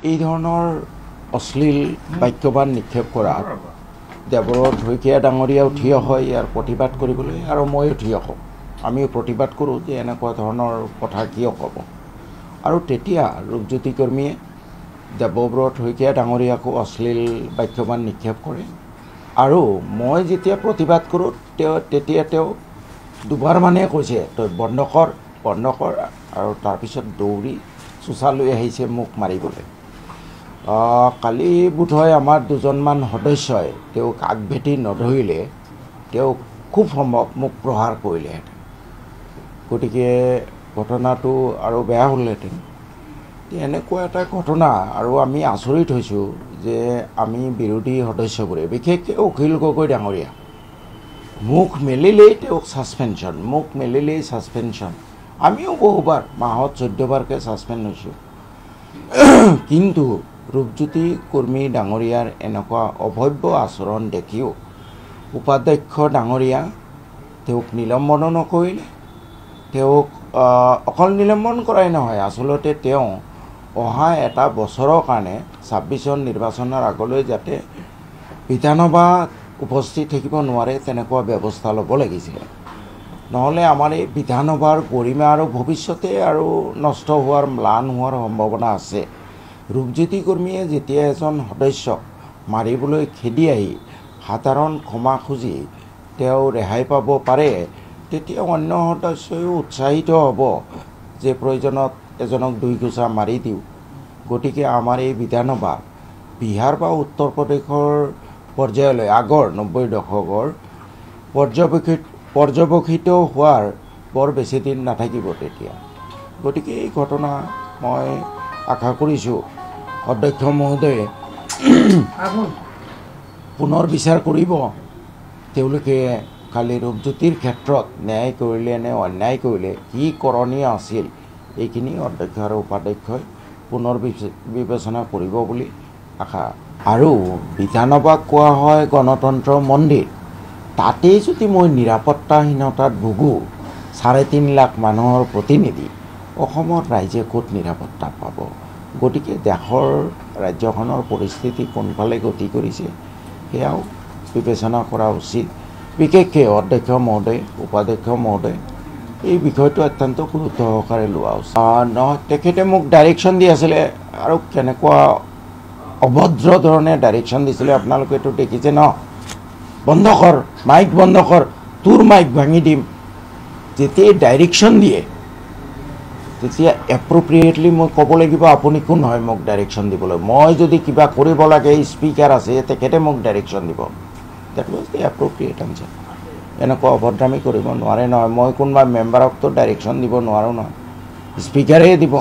এই ধৰণৰ অশ্লীল বাক্যবান নিক্ষেপ কৰা দেৱব্ৰত শইকীয়া ডাঙৰীয়াও থিয় হয় ইয়াৰ প্ৰতিবাদ কৰিবলৈ, আৰু ময়ো থিয় হওঁ। আমিও প্ৰতিবাদ কৰোঁ যে এনেকুৱা ধৰণৰ কথা কিয় ক'ব। আৰু তেতিয়া ৰূপজ্যোতি কৰ্মীয়ে দেৱব্ৰত শইকীয়া ডাঙৰীয়াকো অশ্লীল বাক্যবান নিক্ষেপ কৰে, আৰু মই যেতিয়া প্ৰতিবাদ কৰোঁ তেতিয়া তেওঁ দুবাৰ মানে কৈছে তই বন্ধ কৰ, আৰু তাৰপিছত দৌৰি চোচা লৈ আহিছে মোক মাৰিবলৈ। কালি বোধহয় আমাৰ দুজনমান সদস্যই তেওঁক আগভেটি নধৰিলে তেওঁক খুব সম্ভৱ মোক প্ৰহাৰ কৰিলেহেঁতেন। গতিকে ঘটনাটো আৰু বেয়া হ'লহেঁতেন। এনেকুৱা এটা ঘটনা, আৰু আমি আচৰিত হৈছোঁ যে আমি বিৰোধী সদস্যবোৰে, বিশেষকৈ অখিল গগৈ ডাঙৰীয়া, মুখ মেলিলেই তেওঁক ছাছপেনশ্যন, আমিও বহুবাৰ মাহত 14 বাৰকৈ ছাছপেণ্ড হৈছোঁ। কিন্তু ৰূপজ্যোতি কৰ্মী ডাঙৰীয়াৰ এনেকুৱা অভব্য আচৰণ দেখিও উপাধ্যক্ষ ডাঙৰীয়া তেওঁক নিলম্বনো নকৰিলে। তেওঁক অকল নিলম্বন কৰাই নহয়, আচলতে তেওঁ অহা এটা বছৰৰ কাৰণে 26 চন নিৰ্বাচনৰ আগলৈ যাতে বিধানসভাত উপস্থিত থাকিব নোৱাৰে তেনেকুৱা ব্যৱস্থা ল'ব লাগিছিলে। নহ'লে আমাৰ এই বিধানসভাৰ গৰিমা আৰু ভৱিষ্যতে আৰু নষ্ট হোৱাৰ, ম্লান হোৱাৰ সম্ভাৱনা আছে। ৰূপজ্যোতি কৰ্মীয়ে যেতিয়া এজন সদস্যক মাৰিবলৈ খেদি আহি সাধাৰণ ক্ষমা খুজি তেওঁ ৰেহাই পাব পাৰে, তেতিয়া অন্য সদস্যও উৎসাহিত হ'ব যে প্ৰয়োজনত এজনক 2 গোচা মাৰি দিওঁ। গতিকে আমাৰ এই বিধানসভা বিহাৰ বা উত্তৰ প্ৰদেশৰ পৰ্যায়লৈ আগৰ 90 দশকৰ পৰ্যবেক্ষিত হোৱাৰ বৰ বেছি দিন নাথাকিব তেতিয়া। গতিকে এই ঘটনা মই আশা কৰিছোঁ অধ্যক্ষ মহোদয়ে পুনৰ বিচাৰ কৰিব। তেওঁলোকে খালি ৰূপজ্যোতিৰ ক্ষেত্ৰত ন্যায় কৰিলে নে অন্যায় কৰিলে, কি কৰণীয় আছিল, এইখিনি অধ্যক্ষ আৰু উপাধ্যক্ষই পুনৰ বিবেচনা কৰিব বুলি আশা। আৰু বিধানসভাক কোৱা হয় গণতন্ত্ৰৰ মন্দিৰ, তাতেই যদি মই নিৰাপত্তাহীনতাত ভুগোঁ, 3.5 লাখ মানুহৰ প্ৰতিনিধি, অসমৰ ৰাইজে ক'ত নিৰাপত্তা পাব? গতিকে ৰাজ্যখনৰ পৰিস্থিতি কোনফালে গতি কৰিছে সেয়াও বিবেচনা কৰা উচিত। বিশেষকৈ অধ্যক্ষ মহোদয়, উপাধ্যক্ষ মহোদয় এই বিষয়টো অত্যন্ত গুৰুত্ব সহকাৰে লোৱা উচিত। নহয়, তেখেতে মোক ডাইৰেকশ্যন দি আছিলে, আৰু কেনেকুৱা অভদ্ৰ ধৰণে ডাইৰেকশ্যন দিছিলে আপোনালোকেতো দেখিছে ন। বন্ধ কৰ, মাইক বন্ধ কৰ, তোৰ মাইক ভাঙি দিম। যেতিয়াই ডাইৰেকশ্যন দিয়ে তেতিয়া এপ্ৰপ্ৰিয়েটলি মই ক'ব লাগিব আপুনি কোন হয় মোক ডাইৰেকশ্যন দিবলৈ। মই যদি কিবা কৰিব লাগে, স্পীকাৰ আছে, তেখেতে মোক ডাইৰেকশ্যন দিব। That was the appropriate answer. এনেকুৱা অভদ্ৰামি কৰিব নোৱাৰে নহয়। মই কোনোবা মেম্বাৰকতো ডাইৰেকশ্যন দিব নোৱাৰোঁ নহয়, স্পীকাৰে দিব।